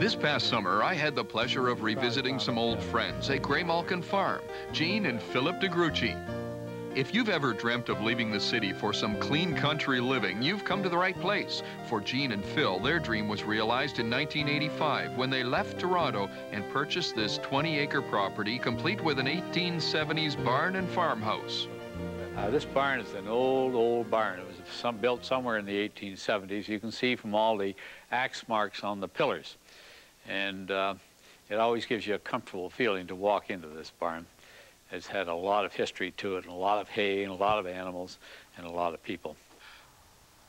This past summer, I had the pleasure of revisiting some old friends at Graymalkin Farm, Jean and Philip de Gruchy. If you've ever dreamt of leaving the city for some clean country living, you've come to the right place. For Jean and Phil, their dream was realized in 1985 when they left Toronto and purchased this 20-acre property complete with an 1870s barn and farmhouse. This barn is an old barn. It was built somewhere in the 1870s. You can see from all the axe marks on the pillars. And it always gives you a comfortable feeling to walk into this barn. It's had a lot of history to it, and a lot of hay, and a lot of animals, and a lot of people.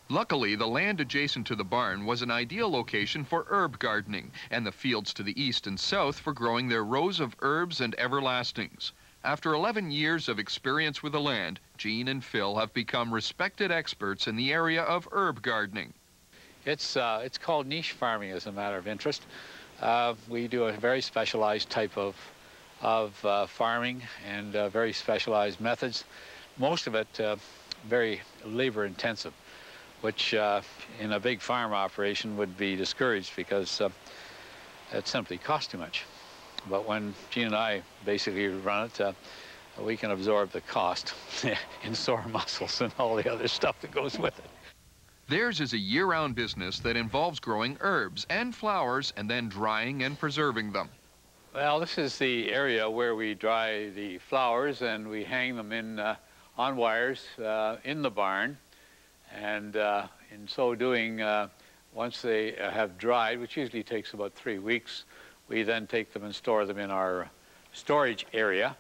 Luckily, the land adjacent to the barn was an ideal location for herb gardening, and the fields to the east and south for growing their rows of herbs and everlastings. After 11 years of experience with the land, Jean and Phil have become respected experts in the area of herb gardening. It's called niche farming as a matter of interest. We do a very specialized type of farming and very specialized methods. Most of it very labor intensive, which in a big farm operation would be discouraged because it simply costs too much. But when Jean and I basically run it, we can absorb the cost in sore muscles and all the other stuff that goes with it. Theirs is a year-round business that involves growing herbs and flowers and then drying and preserving them. Well, this is the area where we dry the flowers and we hang them in on wires in the barn. And in so doing, once they have dried, which usually takes about 3 weeks, we then take them and store them in our storage area.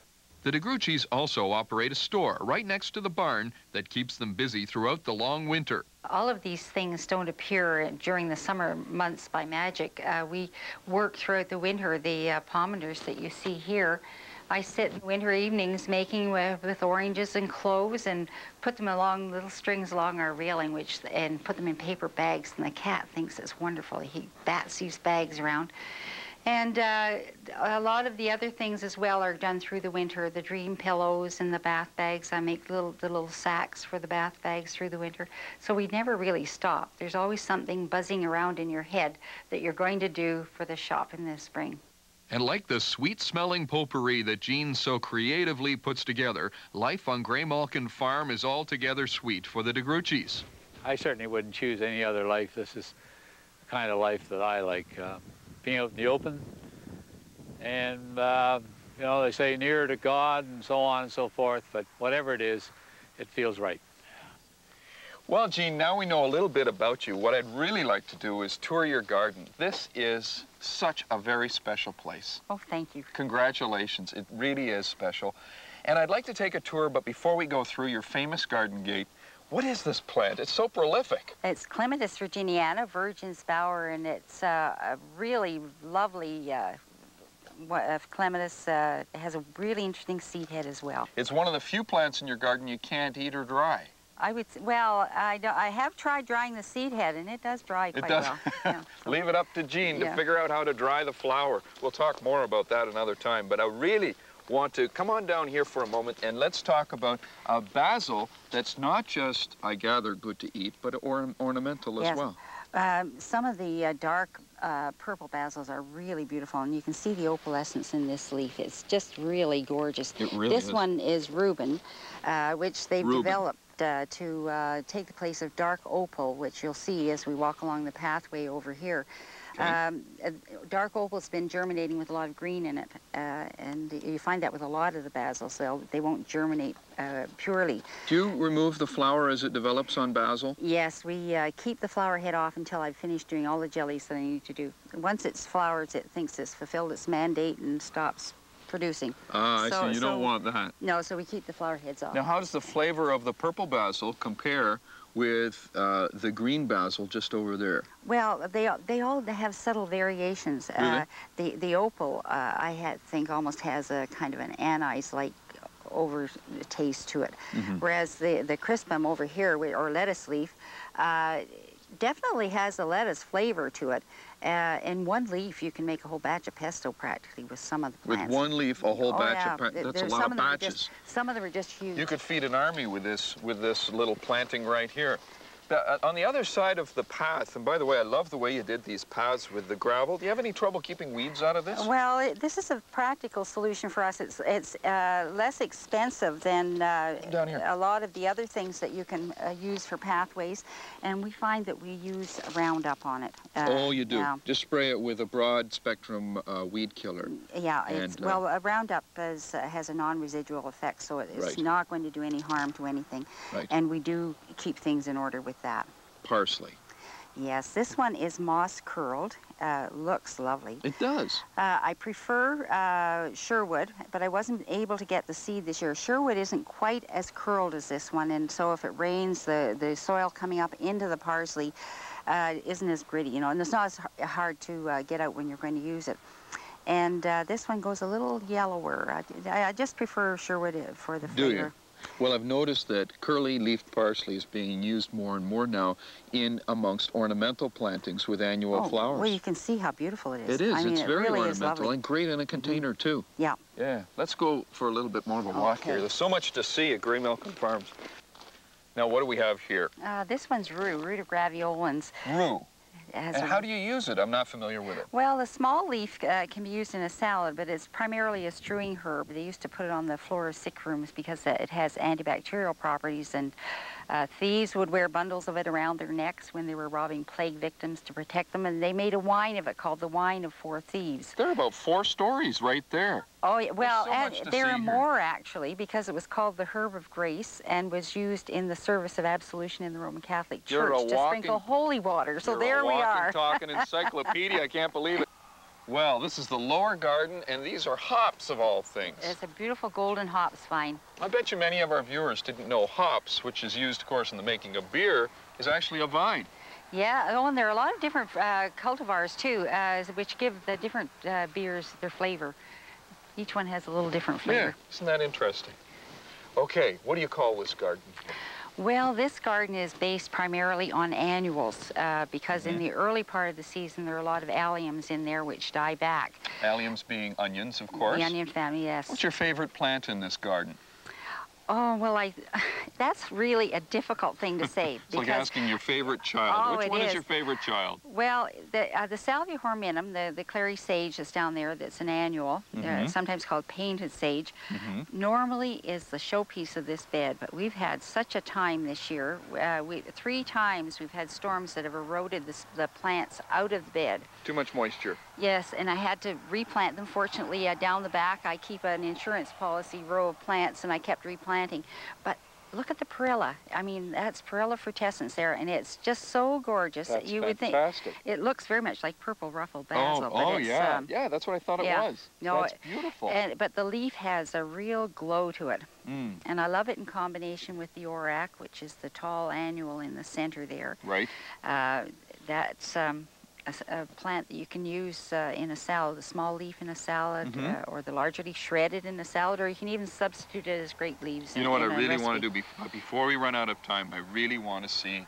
The de Gruchys also operate a store right next to the barn that keeps them busy throughout the long winter. All of these things don't appear during the summer months by magic. We work throughout the winter. The pomanders that you see here, I sit in winter evenings making with oranges and cloves and put them along little strings along our railing, and put them in paper bags, and the cat thinks it's wonderful. He bats these bags around. And a lot of the other things as well are done through the winter. The dream pillows and the bath bags. I make the little sacks for the bath bags through the winter. So we never really stop. There's always something buzzing around in your head that you're going to do for the shop in the spring. And like the sweet-smelling potpourri that Jean so creatively puts together, life on Graymalkin Farm is altogether sweet for the de Gruchys. I certainly wouldn't choose any other life. This is the kind of life that I like. Being out in the open, and you know, they say nearer to God and so on and so forth, but whatever it is, it feels right. Well, Jean, now we know a little bit about you. What I'd really like to do is tour your garden. This is such a very special place. Oh, thank you. Congratulations. It really is special. And I'd like to take a tour, but before we go through your famous garden gate, what is this plant? It's so prolific. It's Clematis virginiana, Virgin's Bower, and it's a really lovely clematis. Has a really interesting seed head as well. It's one of the few plants in your garden you can't eat or dry. Well, I have tried drying the seed head, and it does dry quite well. Yeah, so. Leave it up to Jean to figure out how to dry the flower. We'll talk more about that another time, but I really want to come on down here for a moment and let's talk about basil that's not just, I gather, good to eat, but ornamental as well. Some of the dark purple basils are really beautiful, and you can see the opalescence in this leaf. It's just really gorgeous. It really is. This one is Reuben, which they've developed to take the place of dark opal, which you'll see as we walk along the pathway over here. Okay. Dark opal's been germinating with a lot of green in it, and you find that with a lot of the basils. They won't germinate purely. Do you remove the flower as it develops on basil? Yes, we keep the flower head off until I've finished doing all the jellies that I need to do. Once it's flowers, it thinks it's fulfilled its mandate and stops producing. Ah, I see. You don't want that. No, so we keep the flower heads off. Now, how does the flavor of the purple basil compare with the green basil just over there? Well, they all have subtle variations. Really? The opal, I think, almost has a kind of an anise-like over taste to it, whereas the crispum over here, or lettuce leaf, definitely has a lettuce flavor to it. In one leaf, you can make a whole batch of pesto practically with some of the plants. With one leaf, a whole batch of pesto? That's a lot of batches. Some of them are just huge. You could feed an army with this little planting right here. On the other side of the path, and by the way, I love the way you did these paths with the gravel. Do you have any trouble keeping weeds out of this? Well, this is a practical solution for us. It's less expensive than a lot of the other things that you can use for pathways, and we find that we use Roundup on it. Oh, you do? Yeah. Just spray it with a broad spectrum weed killer. Yeah, well, Roundup has a non-residual effect, so it's Right. not going to do any harm to anything. Right. And we do keep things in order with that. Parsley. Yes, this one is moss curled. Looks lovely. It does. I prefer Sherwood, but I wasn't able to get the seed this year. Sherwood isn't quite as curled as this one, and so if it rains, the soil coming up into the parsley isn't as gritty, you know, and it's not as hard to get out when you're going to use it. And this one goes a little yellower. I just prefer Sherwood for the flavor. Do you? Well, I've noticed that curly-leafed parsley is being used more and more now in amongst ornamental plantings with annual flowers. Well, you can see how beautiful it is. It is. I mean, it's very really ornamental and great in a container, too. Yeah. Yeah. Let's go for a little bit more of a walk here. There's so much to see at Graymalkin Farms. Now, what do we have here? This one's root of graveolens. Rue. And how do you use it? I'm not familiar with it. Well, the small leaf can be used in a salad, but it's primarily a strewing herb. They used to put it on the floor of sick rooms because it has antibacterial properties, and thieves would wear bundles of it around their necks when they were robbing plague victims to protect them, and they made a wine of it called the Wine of Four Thieves. There are about 4 stories right there. Oh, yeah. Well, so there are more, actually, because it was called the Herb of Grace and was used in the service of absolution in the Roman Catholic Church to sprinkle holy water. So there we are. Talking encyclopedia. I can't believe it. Well, this is the lower garden, and these are hops of all things. It's a beautiful golden hops vine. I bet you many of our viewers didn't know hops, which is used, of course, in the making of beer, is actually a vine. Yeah, oh, and there are a lot of different cultivars, too, which give the different beers their flavor. Each one has a little different flavor. Yeah, isn't that interesting? Okay, what do you call this garden? Well, this garden is based primarily on annuals because in the early part of the season there are a lot of alliums in there which die back. Alliums being onions, of course. The onion family, yes. What's your favorite plant in this garden? Oh, well, that's really a difficult thing to say. It's like asking your favorite child. Which one is your favorite child? Well, the Salvia horminum, the clary sage that's down there, that's an annual, sometimes called painted sage, normally is the showpiece of this bed. But we've had such a time this year. 3 times we've had storms that have eroded the plants out of the bed. Too much moisture. Yes, and I had to replant them. Fortunately, down the back, I keep an insurance policy row of plants, and I kept replanting. But look at the perilla. I mean, that's Perilla frutescens there, and it's just so gorgeous. That's you would think it looks very much like purple ruffled basil. Yeah, that's what I thought it was. No, that's beautiful. But the leaf has a real glow to it, and I love it in combination with the orac, which is the tall annual in the center there. Right. That's a plant that you can use in a salad, the small leaf in a salad, or the larger leaf shredded in a salad, or you can even substitute it as grape leaves. You know what I really want to do before we run out of time? I really want to see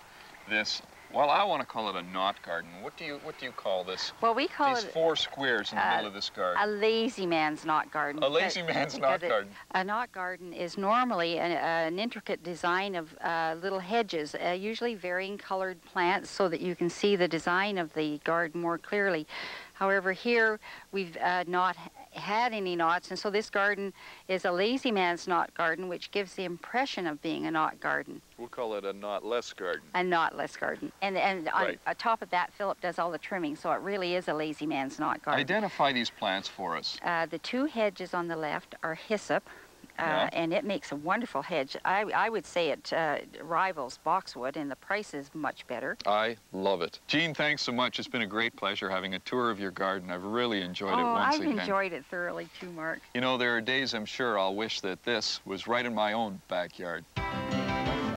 this. Well, I want to call it a knot garden. What do you call this? Well, we call these it 4 squares in the middle of this garden. A lazy man's knot garden. A lazy man's knot garden. A knot garden is normally an intricate design of little hedges, usually varying colored plants, so that you can see the design of the garden more clearly. However, here we've not had any knots, and so this garden is a lazy man's knot garden, which gives the impression of being a knot garden. We'll call it a knotless garden. A knotless garden. And on top of that, Philip does all the trimming, so it really is a lazy man's knot garden. Identify these plants for us. The 2 hedges on the left are hyssop, and it makes a wonderful hedge. I would say it rivals boxwood, and the price is much better. I love it. Jean, thanks so much. It's been a great pleasure having a tour of your garden. I've really enjoyed it once again. I've enjoyed it thoroughly too, Mark. You know, there are days I'm sure I'll wish that this was right in my own backyard.